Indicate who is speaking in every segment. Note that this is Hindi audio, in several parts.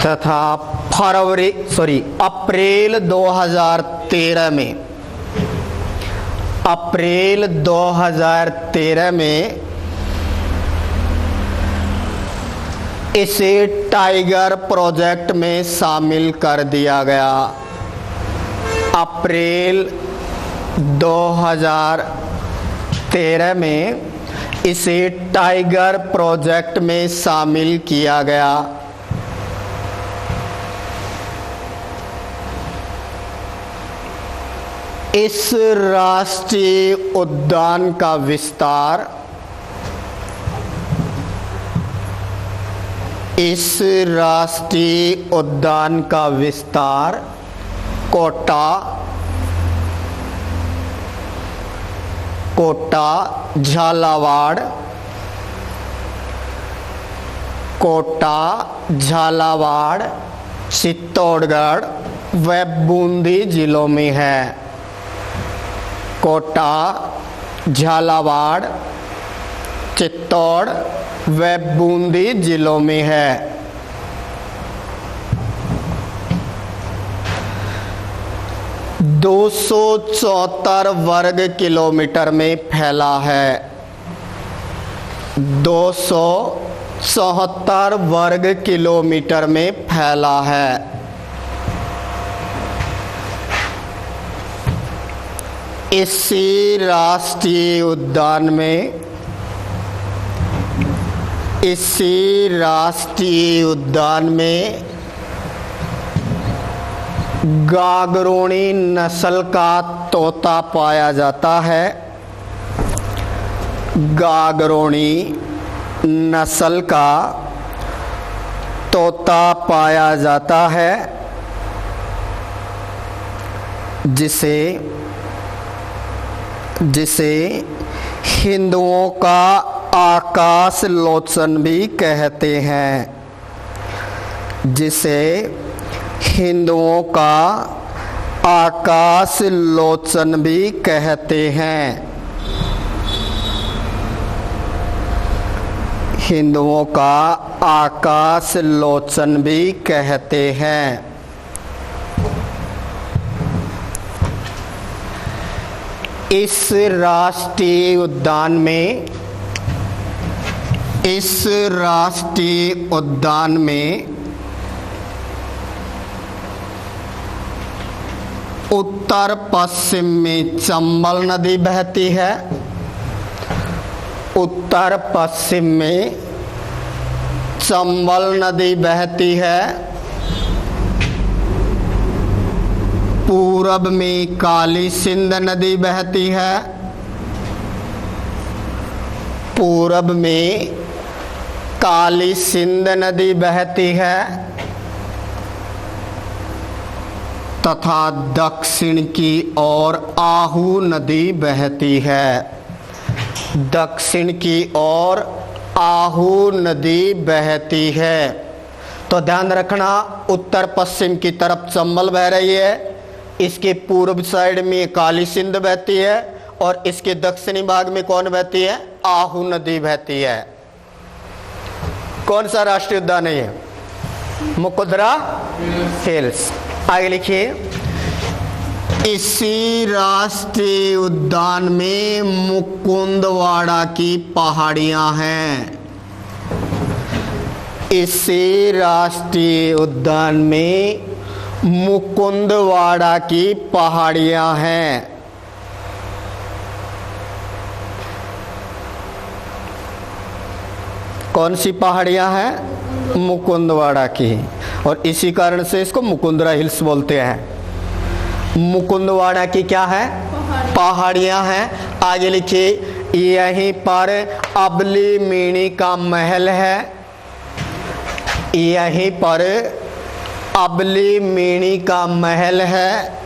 Speaker 1: तथा अप्रैल 2013 में इसे टाइगर प्रोजेक्ट में शामिल कर दिया गया। अप्रैल 2013 में इसे टाइगर प्रोजेक्ट में शामिल किया गया। इस राष्ट्रीय उद्यान का विस्तार कोटा, झालावाड़, चित्तौड़गढ़ व बूंदी जिलों में है। कोटा, झालावाड़, चित्तौड़ व बूंदी जिलों में है। दो 274 वर्ग किलोमीटर में फैला है। 274 वर्ग किलोमीटर में फैला है। इसी राष्ट्रीय उद्यान में गागरोणी नस्ल का तोता पाया जाता है। गागरोणी नस्ल का तोता पाया जाता है, जिसे हिंदुओं का आकाश लोचन भी कहते हैं। जिसे हिंदुओं का आकाश लोचन भी कहते हैं। हिंदुओं का आकाश लोचन भी कहते हैं। इस राष्ट्रीय उद्यान में उत्तर पश्चिम में चंबल नदी बहती है। उत्तर पश्चिम में चंबल नदी बहती है। पूरब में काली सिंध नदी बहती है। पूरब में काली सिंध नदी बहती है तथा दक्षिण की ओर आहू नदी बहती है। दक्षिण की ओर आहू नदी बहती है। तो ध्यान रखना, उत्तर पश्चिम की तरफ चंबल बह रही है, इसके पूर्व साइड में काली सिंध बहती है और इसके दक्षिणी भाग में कौन बहती है? आहू नदी बहती है। कौन सा राष्ट्रीय उद्यान है ये? मुकुंदरा हिल्स। आगे लिखिए, इसी राष्ट्रीय उद्यान में मुकुंदवाड़ा की पहाड़ियां हैं। इसी राष्ट्रीय उद्यान में मुकुंदवाड़ा की पहाड़ियां हैं। कौन सी पहाड़ियां हैं? मुकुंदवाड़ा की। और इसी कारण से इसको मुकुंदरा हिल्स बोलते हैं। मुकुंदवाड़ा की क्या है? पहाड़ियां हैं। आगे लिखिए, यहीं पर अबली मीणी का महल है। यहीं पर अबली मीणी का महल है।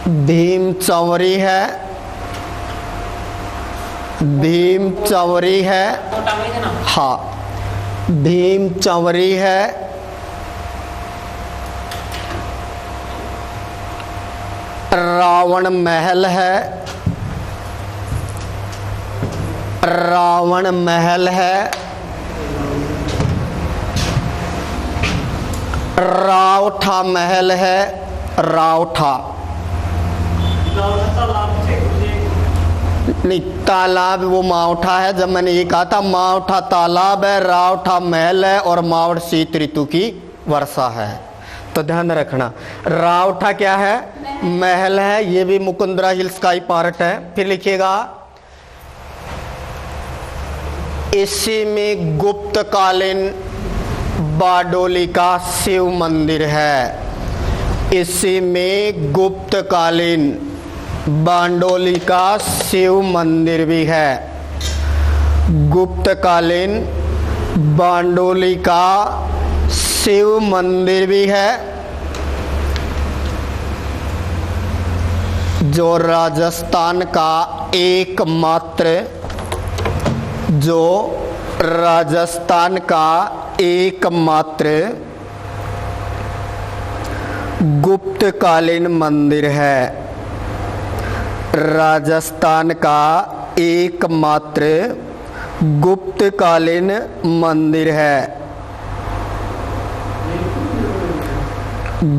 Speaker 1: भीम चौरी है। भीम चौरी है। हाँ, भीम चौरी है। रावण महल है। रावण महल है, रावठा महल है, रावठा नहीं, तालाब वो मावठा है। जब मैंने ये कहा था मावठा तालाब है, रावठा महल है और मावठ शीत ऋतु की वर्षा है। तो ध्यान रखना, रावठा क्या है? महल है। ये भी मुकुंदरा हिल्स का ही पार्ट है। फिर लिखिएगा, इसी में गुप्तकालीन बारडोली का शिव मंदिर है। इसी में गुप्तकालीन बारडोली का शिव मंदिर भी है। गुप्तकालीन बारडोली का शिव मंदिर भी है, जो राजस्थान का एकमात्र गुप्तकालीन मंदिर है। राजस्थान का एकमात्र गुप्तकालीन मंदिर है।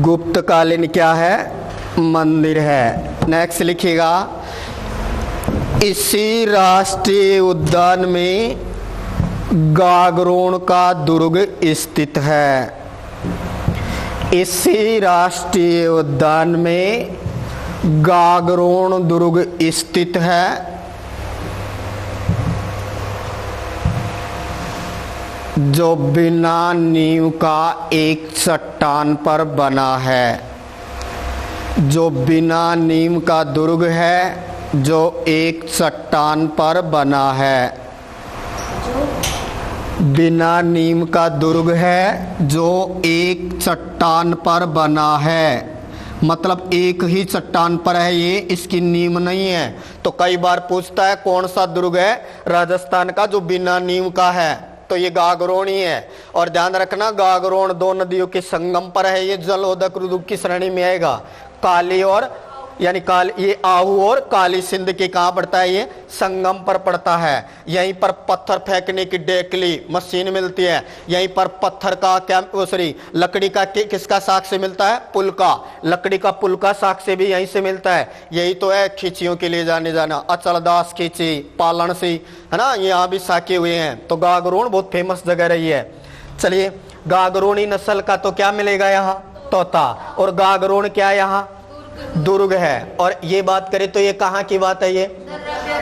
Speaker 1: गुप्तकालीन क्या है? मंदिर है। नेक्स्ट लिखिएगा, इसी राष्ट्रीय उद्यान में गागरोन का दुर्ग स्थित है। इसी राष्ट्रीय उद्यान में गागरोन दुर्ग स्थित है, जो बिना नींव का एक चट्टान पर बना है। जो बिना नींव का दुर्ग है, जो एक चट्टान पर बना है। बिना नींव का दुर्ग है, जो एक चट्टान पर बना है। मतलब एक ही चट्टान पर है ये, इसकी नींव नहीं है। तो कई बार पूछता है कौन सा दुर्ग है राजस्थान का जो बिना नींव का है, तो ये गागरोन ही है। और ध्यान रखना, गागरोन दो नदियों के संगम पर है। ये जलोदक रुदुक की श्रेणी में आएगा। काली और यानी ये आहू और काली सिंध के कहाँ पड़ता है? ये संगम पर पड़ता है। यहीं पर पत्थर फेंकने की डेकली मशीन मिलती है। यहीं पर पत्थर का क्या लकड़ी का किसका साख से मिलता है? पुल का। लकड़ी का पुल का साख से भी यहीं से मिलता है। यही तो है खींचियों के लिए जाने जाना, अचलदास खींची, पालन सी, है ना, यहाँ भी साके हुए हैं। तो गागरोन बहुत फेमस जगह रही है। चलिए, गागरोनी नस्ल का तो क्या मिलेगा यहाँ? तोता। और गागरोन क्या यहाँ? दुर्ग है। और ये बात करें तो ये कहाँ की बात है? ये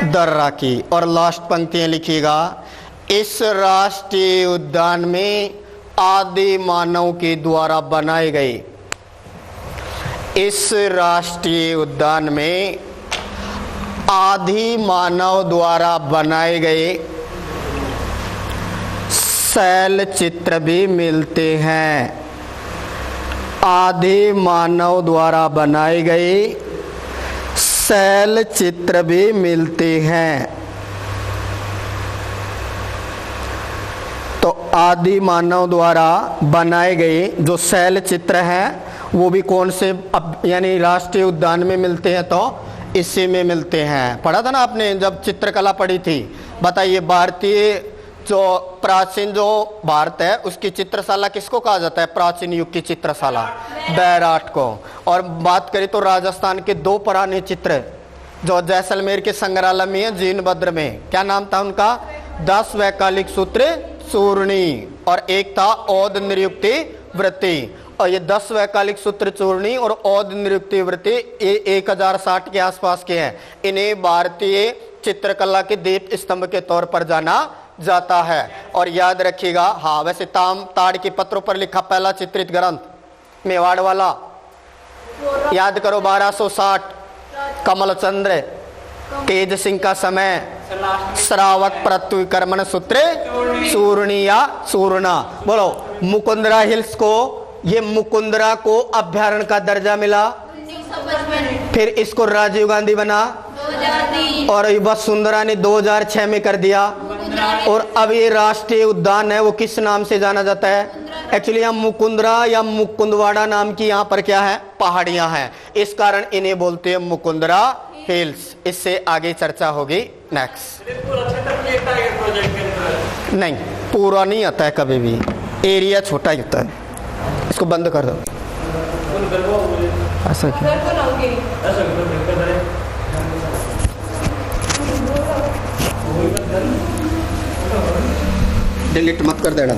Speaker 1: दर्रा की। और लास्ट पंक्तियां लिखिएगा, इस राष्ट्रीय उद्यान में आदि मानव के द्वारा बनाए गए, इस राष्ट्रीय उद्यान में आदि मानव द्वारा बनाए गए शैल चित्र भी मिलते हैं। आदि मानव द्वारा बनाए गए शैल चित्र भी मिलते हैं। तो आदि मानव द्वारा बनाए गए जो शैल चित्र हैं, वो भी कौन से यानी राष्ट्रीय उद्यान में मिलते हैं? तो इसी में मिलते हैं। पढ़ा था ना आपने जब चित्रकला पढ़ी थी। बताइए, भारतीय जो प्राचीन जो भारत है उसकी चित्रशाला किसको कहा जाता है? प्राचीन युग की चित्रशाला बैराट को। और बात करें तो राजस्थान के दो पुराने चित्र जो जैसलमेर के संग्रहालय में है, जीनभद्र में, क्या नाम था उनका? 10 वैकल्पिक सूत्र चूर्णी और एक था औद निरुक्ति वृत्ति। और ये 10 वैकल्पिक सूत्र चूर्णी और औद निरुक्ति वृत्ति 1060 के आसपास के हैं। इन्हें भारतीय चित्रकला के दीप स्तंभ के तौर पर जाना जाता है। और याद रखिएगा, हाँ वैसे ताड़ के पत्रों पर लिखा पहला चित्रित ग्रंथ मेवाड़ वाला, याद करो 1260, कमलचंद्र, तेज सिंह का समय, श्रावक प्रत्युकर्मण सूत्र चूर्णी या चूर्णा। बोलो, मुकुंदरा हिल्स को, ये मुकुंदरा को अभ्यारण्य का दर्जा मिला। फिर इसको राजीव गांधी बना 2003। और वसुंधरा ने 2006 में कर दिया। और अब ये राष्ट्रीय उद्यान है वो किस नाम से जाना जाता है? एक्चुअली यहाँ मुकुंदरा या मुकुंदवाड़ा नाम की यहाँ पर क्या है? पहाड़ियां हैं। इस कारण इन्हें बोलते हैं मुकुंदरा हिल्स। इससे आगे चर्चा होगी नेक्स्ट। नहीं, पूरा नहीं आता है कभी भी, एरिया छोटा ही होता है। इसको बंद कर दो। ऐसा क्यों? डिलीट मत कर देना।